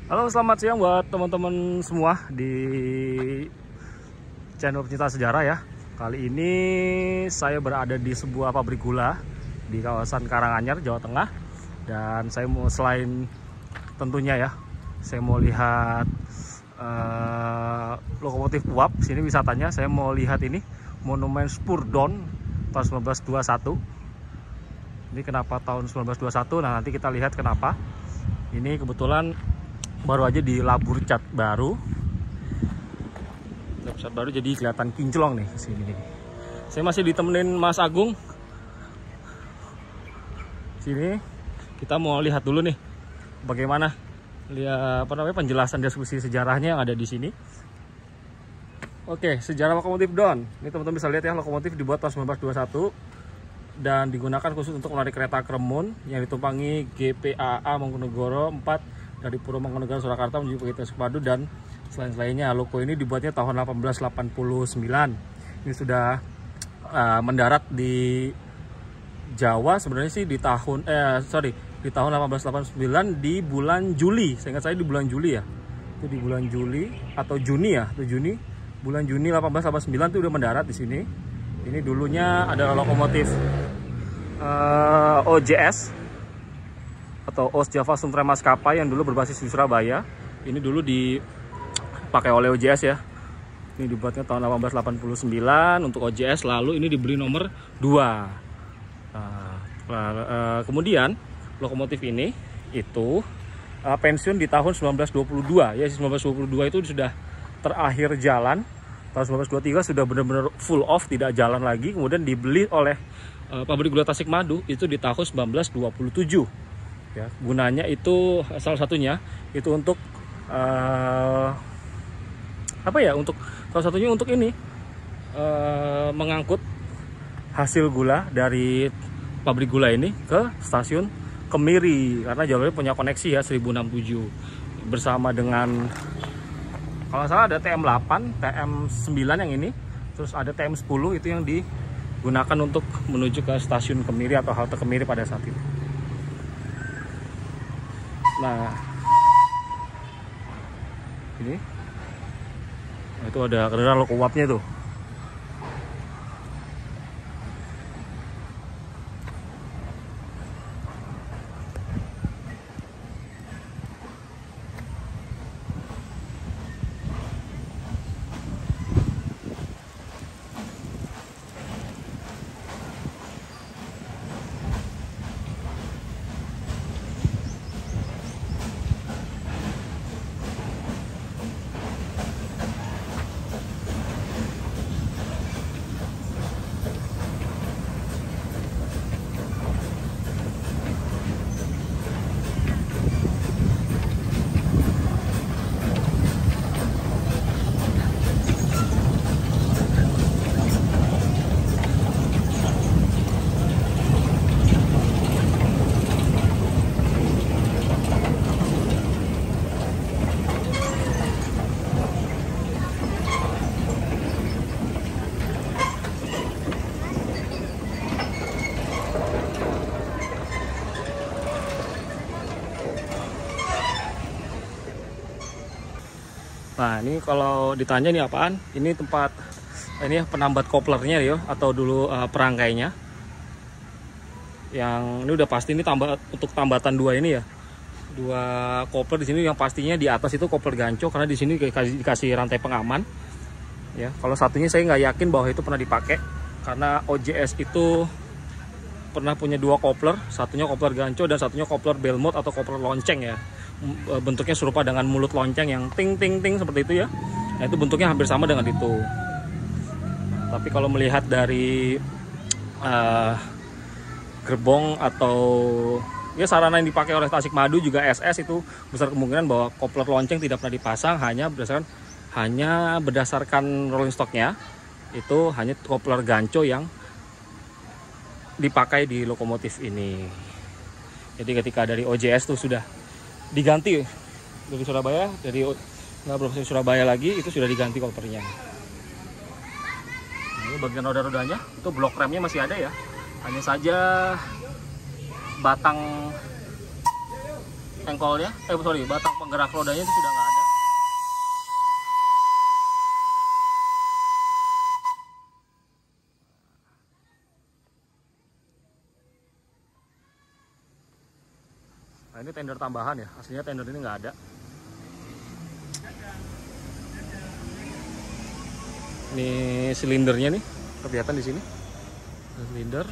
Halo, selamat siang buat teman-teman semua di channel Pencinta Sejarah ya. Kali ini saya berada di sebuah pabrik gula di kawasan Karanganyar, Jawa Tengah. Dan saya mau, selain tentunya ya, saya mau lihat lokomotif uap. Sini wisatanya, saya mau lihat ini Monumen Spurdon tahun 1921. Ini kenapa tahun 1921? Nah, nanti kita lihat kenapa. Ini kebetulan baru aja dilabur cat baru. Cat baru jadi kelihatan kinclong nih sini. Saya masih ditemenin Mas Agung. Sini kita mau lihat dulu nih bagaimana lihat penjelasan deskripsi sejarahnya yang ada di sini. Oke, sejarah lokomotif Don. Ini teman-teman bisa lihat ya, lokomotif dibuat tahun 1921 dan digunakan khusus untuk menarik kereta Kremun yang ditumpangi GPAA Mangkunegoro 4 dari Purwomangkunegara Surakarta menuju Pegiti Sukmadu dan selain-lainnya. Loko ini dibuatnya tahun 1889. Ini sudah mendarat di Jawa sebenarnya sih di tahun di tahun 1889 di bulan Juli. Saya ingat saya di bulan Juli ya. Itu di bulan Juli atau Juni ya, itu Juni. Bulan Juni 1889 itu udah mendarat di sini. Ini dulunya adalah lokomotif OJS atau OS Java Sumatera Maskapai yang dulu berbasis di Surabaya. Ini dulu dipakai oleh OJS ya. Ini dibuatnya tahun 1889 untuk OJS, lalu ini dibeli nomor 2. Kemudian lokomotif ini itu pensiun di tahun 1922 ya. 1922 itu sudah terakhir jalan. Tahun 1923 sudah benar-benar full off, tidak jalan lagi. Kemudian dibeli oleh pabrik gula Tasikmadu itu di tahun 1927. Ya, gunanya itu salah satunya itu untuk untuk salah satunya untuk ini mengangkut hasil gula dari pabrik gula ini ke stasiun Kemiri, karena jalurnya punya koneksi ya 1067 bersama dengan kalau salah ada TM8, TM9 yang ini, terus ada TM10 itu yang digunakan untuk menuju ke stasiun Kemiri atau halte Kemiri pada saat itu. Nah, ini itu ada kendaraan loko uapnya tuh. Nah, ini kalau ditanya nih apaan? Ini tempat ini penambat koplernya ya, atau dulu perangkainya. Yang ini udah pasti ini untuk tambatan dua ini ya. Dua kopler di sini yang pastinya di atas itu kopler ganco karena di sini dikasih rantai pengaman. Ya, kalau satunya saya nggak yakin bahwa itu pernah dipakai karena OJS itu pernah punya dua kopler, satunya kopler ganco dan satunya kopler belmont atau kopler lonceng ya. Bentuknya serupa dengan mulut lonceng yang ting ting ting seperti itu ya. Nah, itu bentuknya hampir sama dengan itu. Tapi kalau melihat dari gerbong atau ya sarana yang dipakai oleh Tasikmadu juga SS, itu besar kemungkinan bahwa kopler lonceng tidak pernah dipasang, hanya berdasarkan rolling stocknya itu hanya kopler ganco yang dipakai di lokomotif ini. Jadi ketika dari OJS tuh sudah diganti dari Surabaya, dari nggak beroperasi Surabaya lagi, itu sudah diganti kopernya. Ini bagian roda-rodanya, itu blok remnya masih ada ya, hanya saja batang engkolnya, batang penggerak rodanya itu sudah nggak ada. Nah, ini tender tambahan ya, aslinya tender ini nggak ada. Ini silindernya nih, kelihatan di sini. Silinder.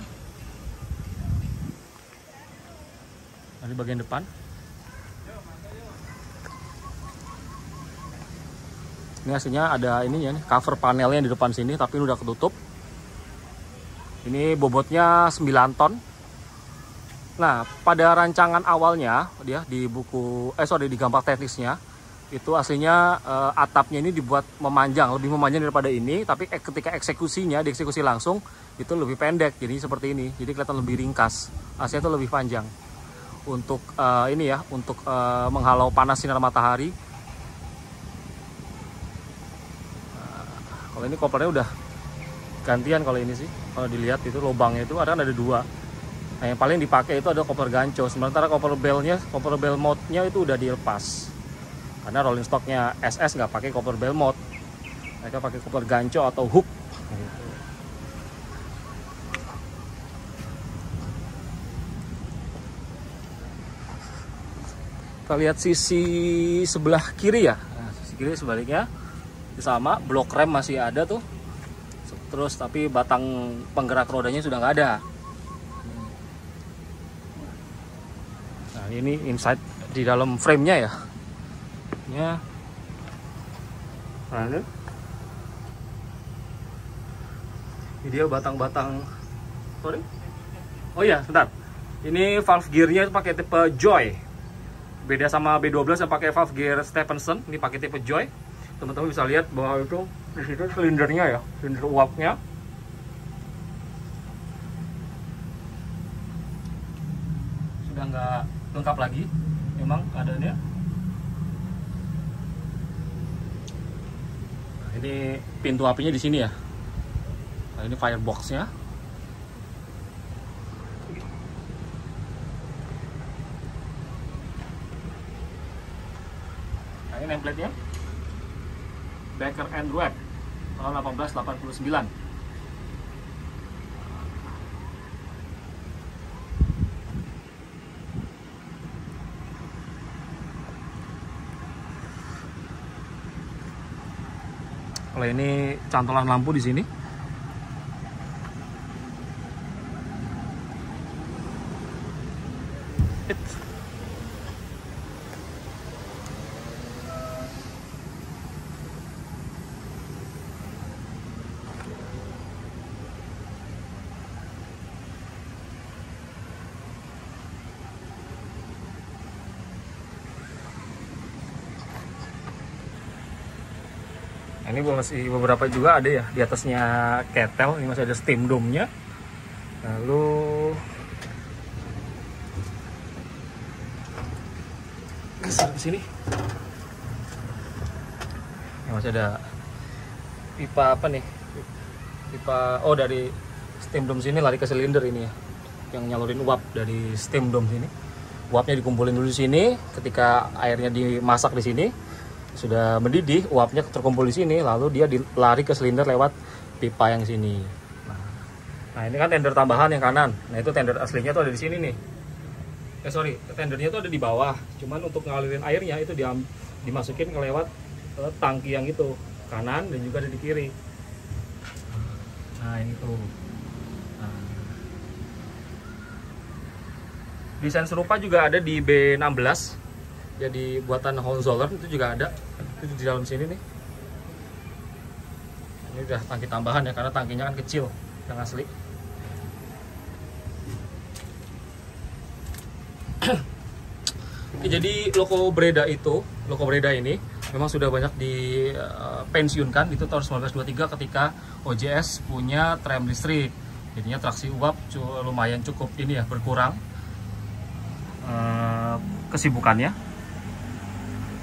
Nah, ini bagian depan. Ini aslinya ada ininya nih, cover panelnya di depan sini, tapi ini udah ketutup. Ini bobotnya 9 ton. Nah, pada rancangan awalnya dia di buku di gambar teknisnya itu aslinya atapnya ini dibuat memanjang, lebih memanjang daripada ini, tapi ketika eksekusinya, dieksekusi langsung itu lebih pendek, jadi seperti ini. Jadi kelihatan lebih ringkas. Aslinya itu lebih panjang. Untuk untuk menghalau panas sinar matahari. Kalau ini kopernya udah gantian kalau ini sih. Kalau dilihat itu lubangnya itu ada 2. Nah, yang paling dipakai itu ada koper ganco. Sementara koper bell mode-nya itu udah dilepas. Karena rolling stocknya SS nggak pakai koper bell mode. Mereka pakai koper ganco atau hook. Kita lihat sisi sebelah kiri ya. Nah, sisi kiri sebaliknya sama, blok rem masih ada tuh. Terus tapi batang penggerak rodanya sudah nggak ada. Nah, ini inside di dalam frame-nya ya. Nah, ini dia batang-batang. Sorry. Oh iya, sebentar. Ini valve gearnya itu pakai tipe Joy. Beda sama B12 yang pakai valve gear Stephenson. Ini pakai tipe Joy. Teman-teman bisa lihat bahwa itu di situ silindernya ya, silinder uapnya. Sudah nggak lengkap lagi, memang keadaannya. Nah, ini pintu apinya di sini ya. Nah, ini fireboxnya. Nah, ini nameplate-nya. Baker and Webb tahun 1889. Kalau ini cantolan lampu di sini. Ini masih beberapa juga ada ya di atasnya ketel. Ini masih ada steam dome-nya. Lalu geser ke sini. Ini masih ada pipa apa nih? Pipa dari steam dome sini lari ke silinder ini ya. Yang nyalurin uap dari steam dome sini. Uapnya dikumpulin dulu di sini. Ketika airnya dimasak di sini, sudah mendidih, uapnya terkumpul di sini, lalu dia lari ke silinder lewat pipa yang sini. Nah, ini kan tender tambahan yang kanan. Nah, itu tender aslinya tuh ada di sini nih. Tendernya tuh ada di bawah. Cuman untuk ngalirin airnya itu dimasukin ke lewat tangki yang itu, kanan dan juga ada di kiri. Nah, ini tuh. Nah. Desain serupa juga ada di B16. Jadi buatan Hohenzollern itu juga ada. Itu di dalam sini nih. Ini udah tangki tambahan ya, karena tangkinya kan kecil yang asli. Oke, jadi logo Breda ini memang sudah banyak dipensiunkan. Itu tahun 1923 ketika OJS punya tram listrik. Jadinya traksi uap lumayan cukup ini ya, berkurang kesibukannya.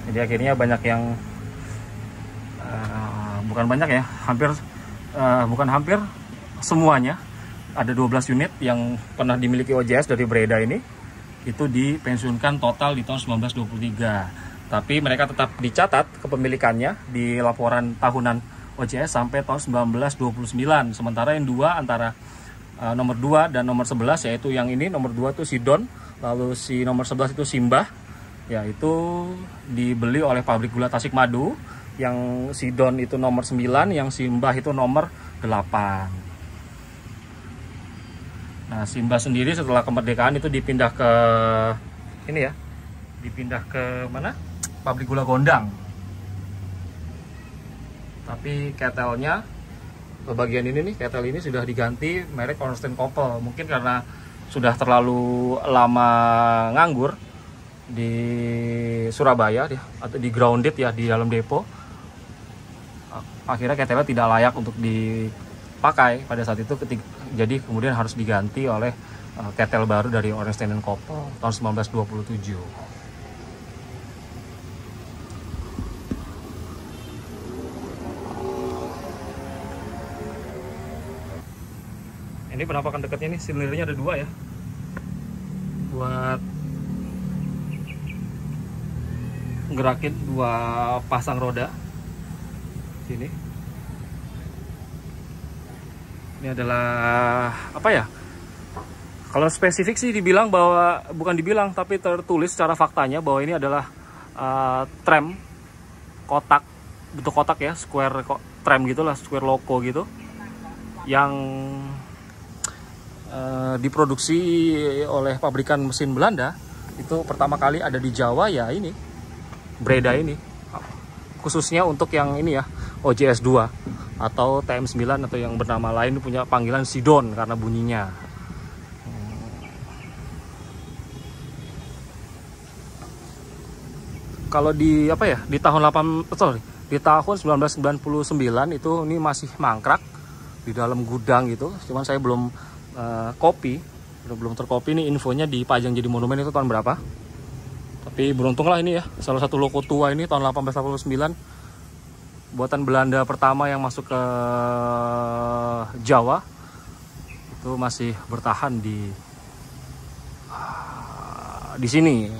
Jadi akhirnya banyak yang bukan hampir semuanya ada 12 unit yang pernah dimiliki OJS dari Breda ini itu dipensiunkan total di tahun 1923. Tapi mereka tetap dicatat kepemilikannya di laporan tahunan OJS sampai tahun 1929. Sementara yang dua antara nomor 2 dan nomor 11, yaitu yang ini nomor 2 itu Sidon, lalu si nomor 11 itu Simbah, yaitu dibeli oleh pabrik gula Tasikmadu. Yang Sidon itu nomor 9, yang Simbah itu nomor 8. Nah, Simbah sendiri setelah kemerdekaan itu dipindah ke ini ya, dipindah ke mana? Pabrik gula Gondang. Tapi ketelnya, bagian ini nih, ketel ini sudah diganti merek Ornstein Koppel. Mungkin karena sudah terlalu lama nganggur di Surabaya atau di grounded ya di dalam depo. Akhirnya ketelnya tidak layak untuk dipakai pada saat itu, jadi kemudian harus diganti oleh ketel baru dari Ornstein Koppel tahun 1927. Ini penampakan dekatnya nih, silindrnya ada 2 ya, buat gerakin 2 pasang roda. Sini ini adalah apa ya, kalau spesifik sih dibilang bahwa, bukan dibilang tapi tertulis secara faktanya bahwa ini adalah tram kotak, bentuk kotak ya, square tram gitulah, square loco gitu, yang diproduksi oleh pabrikan mesin Belanda. Itu pertama kali ada di Jawa ya, ini Breda ini, khususnya untuk yang ini ya, OJS 2 atau TM9 atau yang bernama lain punya panggilan Sidon karena bunyinya. Kalau di apa ya, di tahun 1999 itu ini masih mangkrak di dalam gudang gitu. Cuman saya belum belum terkopi nih infonya dipajang jadi monumen itu tahun berapa. Tapi beruntunglah ini ya, salah satu loko tua ini tahun 1889, buatan Belanda pertama yang masuk ke Jawa, itu masih bertahan di sini.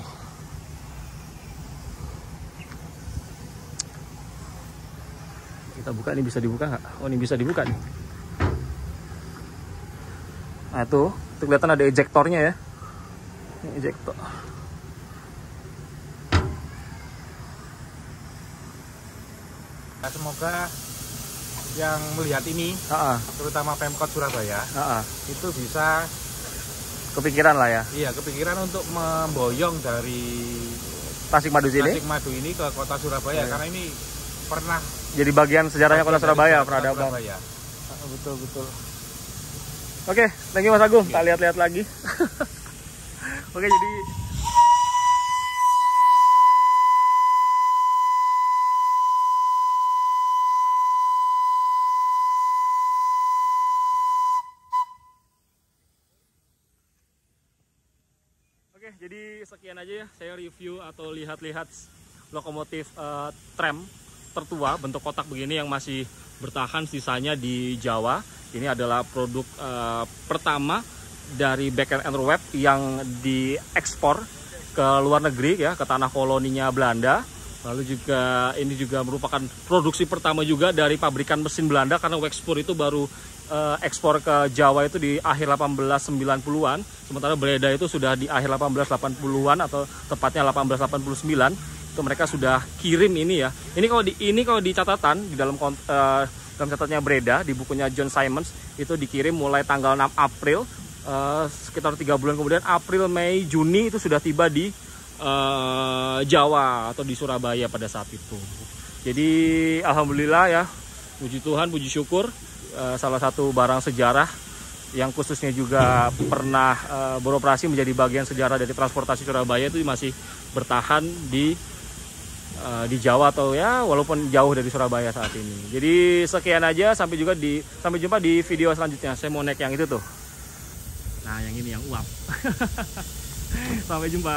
Kita buka, ini bisa dibuka nggak? Oh, ini bisa dibuka nih. Nah itu kelihatan ada ejektornya ya, ini ejektor. Semoga yang melihat ini, terutama Pemkot Surabaya, itu bisa kepikiran lah ya. Iya, kepikiran untuk memboyong dari Tasikmadu ini ke kota Surabaya, karena ini pernah jadi bagian sejarahnya kota Surabaya, peradaban. Betul. Oke, thank you Mas Agung. Kita lihat-lihat lagi. Oke, jadi sekian aja ya, saya review atau lihat-lihat lokomotif tram tertua bentuk kotak begini yang masih bertahan sisanya di Jawa. Ini adalah produk pertama dari Beker and Web yang diekspor ke luar negeri ya, ke tanah koloninya Belanda. Lalu juga ini juga merupakan produksi pertama juga dari pabrikan mesin Belanda, karena Wexpor itu baru ekspor ke Jawa itu di akhir 1890-an, sementara Breda itu sudah di akhir 1880-an atau tepatnya 1889. Itu mereka sudah kirim ini ya. Ini kalau di catatan di dalam catatannya Breda di bukunya John Simons itu dikirim mulai tanggal 6 April, sekitar 3 bulan kemudian, April, Mei, Juni itu sudah tiba di Jawa atau di Surabaya pada saat itu. Jadi alhamdulillah ya, puji Tuhan, puji syukur, salah satu barang sejarah yang khususnya juga pernah beroperasi menjadi bagian sejarah dari transportasi Surabaya itu masih bertahan di Jawa, atau ya walaupun jauh dari Surabaya saat ini. Jadi sekian aja, sampai jumpa di video selanjutnya. Saya mau naik yang itu tuh. Nah, yang ini yang uap. Sampai jumpa.